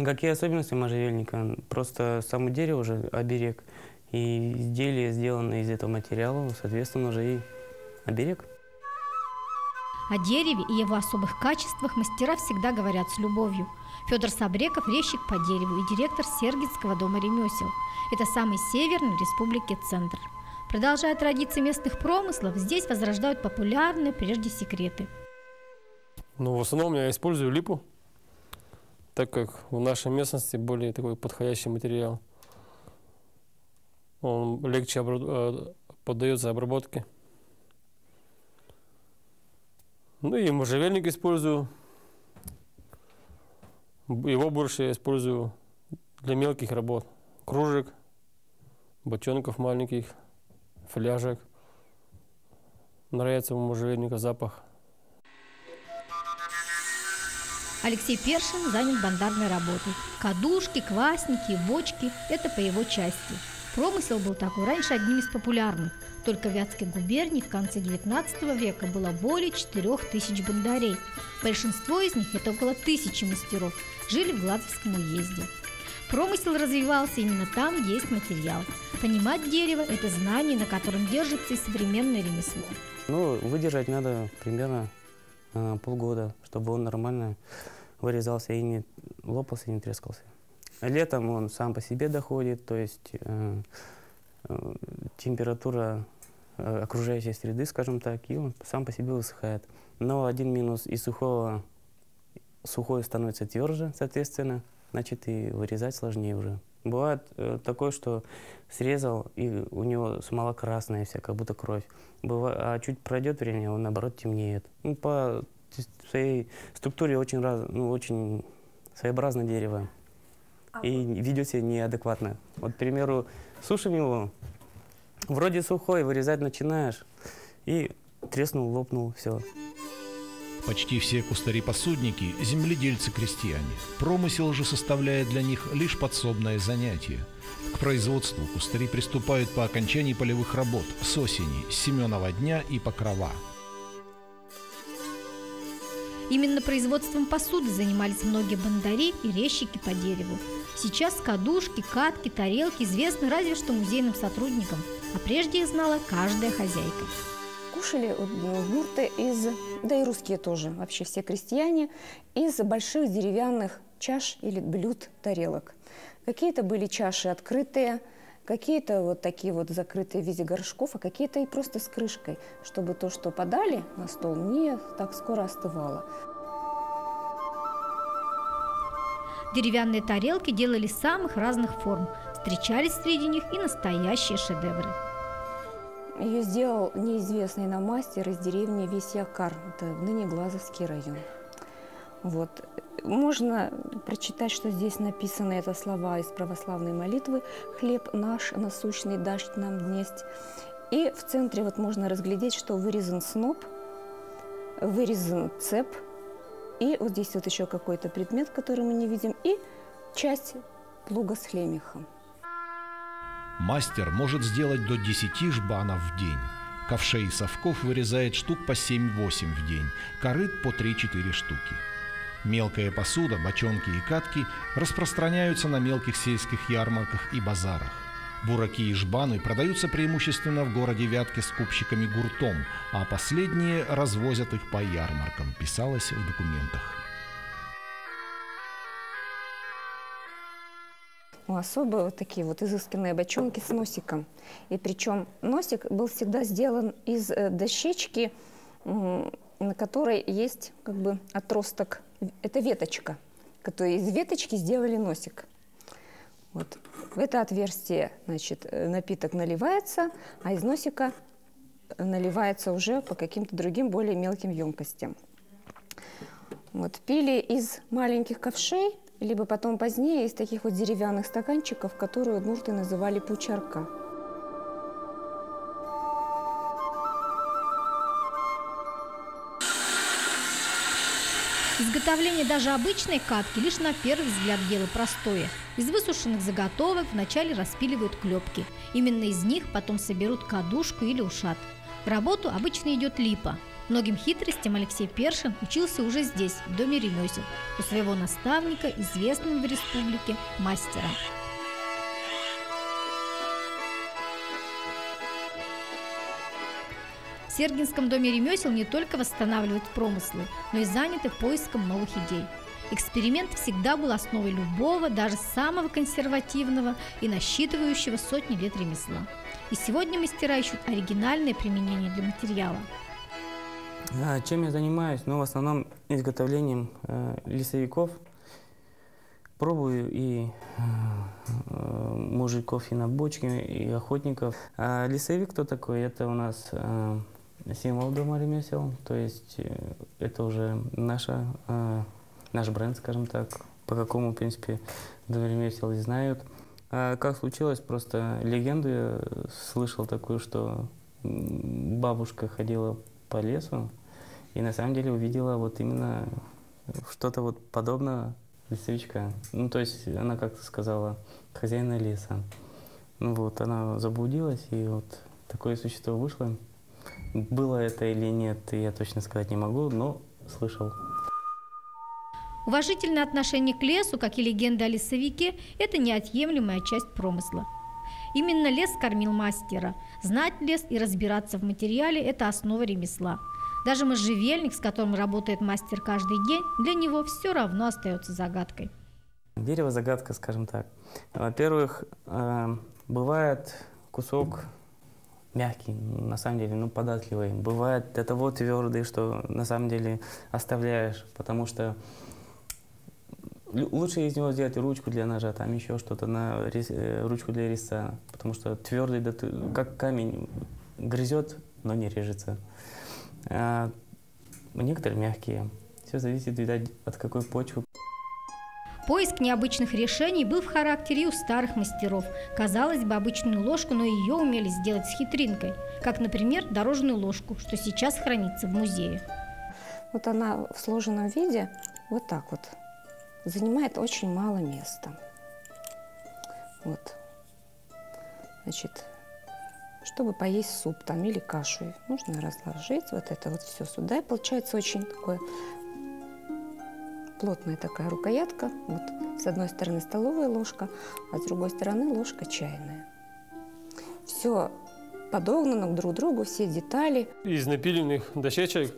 Какие особенности можжевельника? Просто само дерево уже оберег, и изделие сделано из этого материала, соответственно, уже и оберег. О дереве и его особых качествах мастера всегда говорят с любовью. Федор Сабреков – резчик по дереву и директор Сергиевского дома ремесел. Это самый северный в республике центр. Продолжая традиции местных промыслов, здесь возрождают популярные прежде секреты. Ну, в основном я использую липу, так как в нашей местности более такой подходящий материал. Он легче поддается обработке. Ну и можжевельник использую. Его больше я использую для мелких работ. Кружек, бочонков маленьких, фляжек. Нравится у можжевельника запах. Алексей Першин занят бандарной работой. Кадушки, квасники, бочки – это по его части. Промысел был такой раньше одним из популярных. Только в Вятской губернии в конце XIX века было более 4000 бандарей. Большинство из них, это около 1000 мастеров, жили в Глазовском уезде. Промысел развивался именно там, где есть материал. Понимать дерево – это знание, на котором держится и современное ремесло. Ну, выдержать надо примерно полгода, чтобы он нормально вырезался и не лопался, и не трескался. Летом он сам по себе доходит, то есть температура окружающей среды, скажем так, и он сам по себе высыхает. Но один минус: и сухой становится тверже, соответственно, значит и вырезать сложнее уже. Бывает такое, что срезал, и у него смола красная вся, как будто кровь. А чуть пройдет время, он наоборот темнеет. Ну, по своей структуре очень своеобразное дерево. И ведет себя неадекватно. Вот, к примеру, сушим его, вроде сухой, вырезать начинаешь, и треснул, лопнул, все. Почти все кустари-посудники – земледельцы-крестьяне. Промысел же составляет для них лишь подсобное занятие. К производству кустари приступают по окончании полевых работ с осени, с Семенова дня и Покрова. Именно производством посуды занимались многие бандари и резчики по дереву. Сейчас кадушки, катки, тарелки известны разве что музейным сотрудникам, а прежде их знала каждая хозяйка. Кушали бурты да и русские тоже, вообще все крестьяне, из больших деревянных чаш или блюд, тарелок. Какие-то были чаши открытые, какие-то вот такие вот закрытые в виде горшков, а какие-то и просто с крышкой, чтобы то, что подали на стол, не так скоро остывало. Деревянные тарелки делали самых разных форм. Встречались среди них и настоящие шедевры. Ее сделал неизвестный нам мастер из деревни Весьякар, это ныне Глазовский район. Вот. Можно прочитать, что здесь написаны это слова из православной молитвы «Хлеб наш насущный дашь нам днесть». И в центре вот можно разглядеть, что вырезан сноп, вырезан цеп, и вот здесь вот еще какой-то предмет, который мы не видим, и часть плуга с лемехом. Мастер может сделать до 10 жбанов в день. Ковшей и совков вырезает штук по 7-8 в день, корыт по 3-4 штуки. Мелкая посуда, бочонки и катки распространяются на мелких сельских ярмарках и базарах. Бураки и жбаны продаются преимущественно в городе Вятке скупщиками гуртом, а последние развозят их по ярмаркам, писалось в документах. Особо вот такие вот изысканные бочонки с носиком. И причем носик был всегда сделан из дощечки, на которой есть как бы отросток. Это веточка, которой из веточки сделали носик. Вот. В это отверстие, значит, напиток наливается, а из носика наливается уже по каким-то другим более мелким емкостям. Вот. Пили из маленьких ковшей, либо потом позднее из таких вот деревянных стаканчиков, которые удмурты называли пучарка. Изготовление даже обычной катки лишь на первый взгляд дело простое. Из высушенных заготовок вначале распиливают клепки. Именно из них потом соберут кадушку или ушат. В работу обычно идет липа. Многим хитростям Алексей Першин учился уже здесь, в Доме ремесел, у своего наставника, известного в республике мастера. В Сергинском доме ремесел не только восстанавливают промыслы, но и заняты поиском новых идей. Эксперимент всегда был основой любого, даже самого консервативного и насчитывающего сотни лет ремесла. И сегодня мастера ищут оригинальное применение для материала. Чем я занимаюсь? Ну, в основном изготовлением лесовиков. Пробую и мужиков и на бочке, и охотников. А лесовик кто такой? Это у нас символ Дома ремесел. То есть это уже наш бренд, скажем так, по какому, в принципе, Дом ремесел знают. А как случилось, просто легенду я слышал такую, что бабушка ходила по лесу и на самом деле увидела вот именно что-то вот подобное лесовичка. Ну, то есть она как-то сказала хозяина леса. Ну вот, она заблудилась, и вот такое существо вышло. Было это или нет, я точно сказать не могу, но слышал. Уважительное отношение к лесу, как и легенда о лесовике, это неотъемлемая часть промысла. Именно лес кормил мастера. Знать лес и разбираться в материале – это основа ремесла. Даже можжевельник, с которым работает мастер каждый день, для него все равно остается загадкой. Дерево – загадка, скажем так. Во-первых, бывает кусок мягкий, на самом деле, ну, податливый. Бывает до того твердый, что на самом деле оставляешь, потому что лучше из него сделать ручку для ножа, там еще что-то, на ручку для резца, потому что твердый, как камень, грызет, но не режется. Некоторые мягкие. Все зависит, видать, от какой почвы. Поиск необычных решений был в характере и у старых мастеров. Казалось бы, обычную ложку, но ее умели сделать с хитринкой. Как, например, дорожную ложку, что сейчас хранится в музее. Вот она в сложенном виде вот так вот занимает очень мало места. Вот. Значит, чтобы поесть суп там или кашу, нужно разложить вот это вот все сюда. И получается очень такое плотная такая рукоятка. Вот с одной стороны столовая ложка, а с другой стороны ложка чайная. Все подогнано друг к другу, все детали. Из напиленных дощечек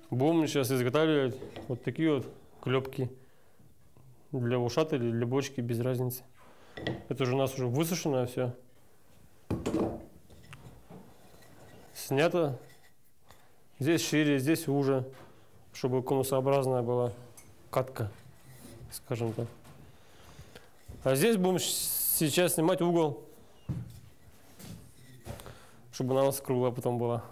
будем сейчас изготавливать вот такие вот клепки для ушата или для бочки, без разницы. Это же у нас уже высушено все. Снято. Здесь шире, здесь уже, чтобы конусообразная была катка, скажем так. А здесь будем сейчас снимать угол, чтобы она у нас круглая потом была.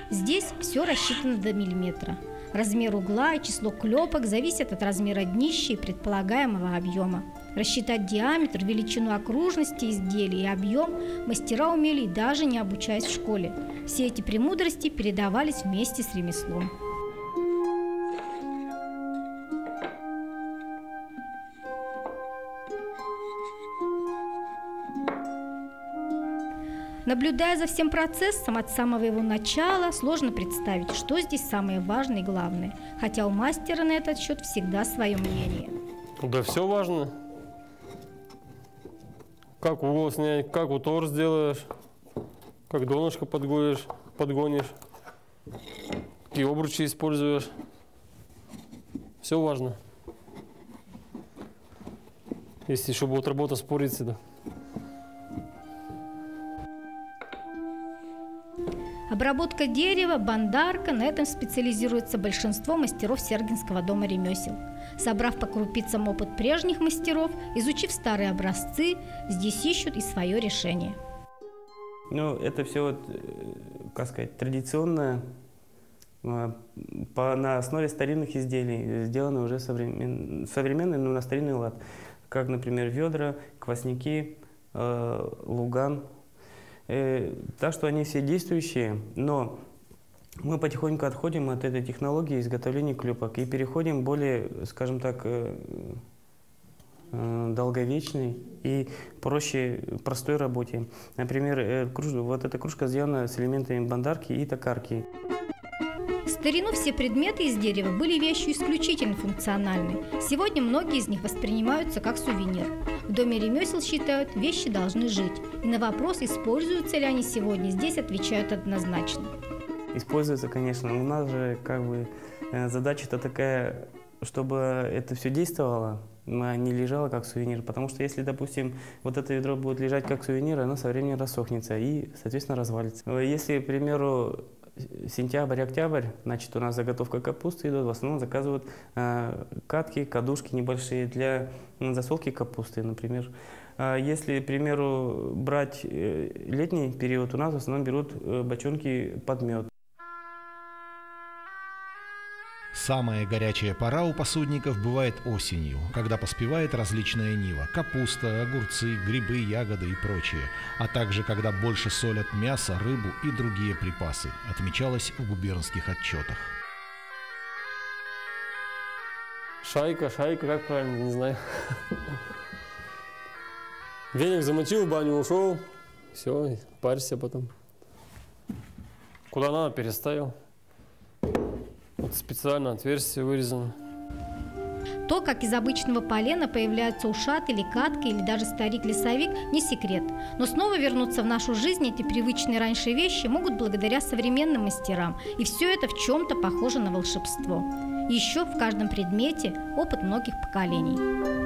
Здесь все рассчитано до миллиметра. Размер угла и число клепок зависят от размера днища и предполагаемого объема. Рассчитать диаметр, величину окружности изделий и объем мастера умели, даже не обучаясь в школе. Все эти премудрости передавались вместе с ремеслом. Наблюдая за всем процессом от самого его начала, сложно представить, что здесь самое важное и главное. Хотя у мастера на этот счет всегда свое мнение. Да все важно. Как угол снять, как утор сделаешь, как донышко подгонишь, какие обручи используешь. Все важно. Если еще будет работа с порицей, да. Обработка дерева, бандарка – на этом специализируется большинство мастеров Сергинского дома ремесел. Собрав по крупицам опыт прежних мастеров, изучив старые образцы, здесь ищут и свое решение. Ну, это все, вот, как сказать, традиционное, на основе старинных изделий, сделаны уже современные, но на старинный лад. Как, например, ведра, квасники, луган. Так что они все действующие, но мы потихоньку отходим от этой технологии изготовления клепок и переходим более, скажем так, долговечный и проще простой работе. Например, вот эта кружка сделана с элементами бандарки и токарки. В старину все предметы из дерева были вещью исключительно функциональной. Сегодня многие из них воспринимаются как сувенир. В Доме ремесел считают, вещи должны жить. И на вопрос, используются ли они сегодня, здесь отвечают однозначно. Используется, конечно. У нас же задача-то такая, чтобы это все действовало, а не лежало как сувенир. Потому что если, допустим, вот это ведро будет лежать как сувенир, оно со временем рассохнется и, соответственно, развалится. Если, к примеру, сентябрь-октябрь, значит, у нас заготовка капусты идет, в основном заказывают катки, кадушки небольшие для засолки капусты, например. Если, к примеру, брать летний период, у нас в основном берут бочонки под мед. Самая горячая пора у посудников бывает осенью, когда поспевает различная нива – капуста, огурцы, грибы, ягоды и прочее, а также когда больше солят мясо, рыбу и другие припасы, отмечалось в губернских отчетах. Шайка, как правильно, не знаю. Веник замочил, в баню ушел, все, парься потом. Куда надо, переставил. Вот специально отверстие вырезано. То, как из обычного полена появляются ушат или катка, или даже старик-лесовик, не секрет. Но снова вернуться в нашу жизнь эти привычные раньше вещи могут благодаря современным мастерам. И все это в чем-то похоже на волшебство. И еще в каждом предмете опыт многих поколений.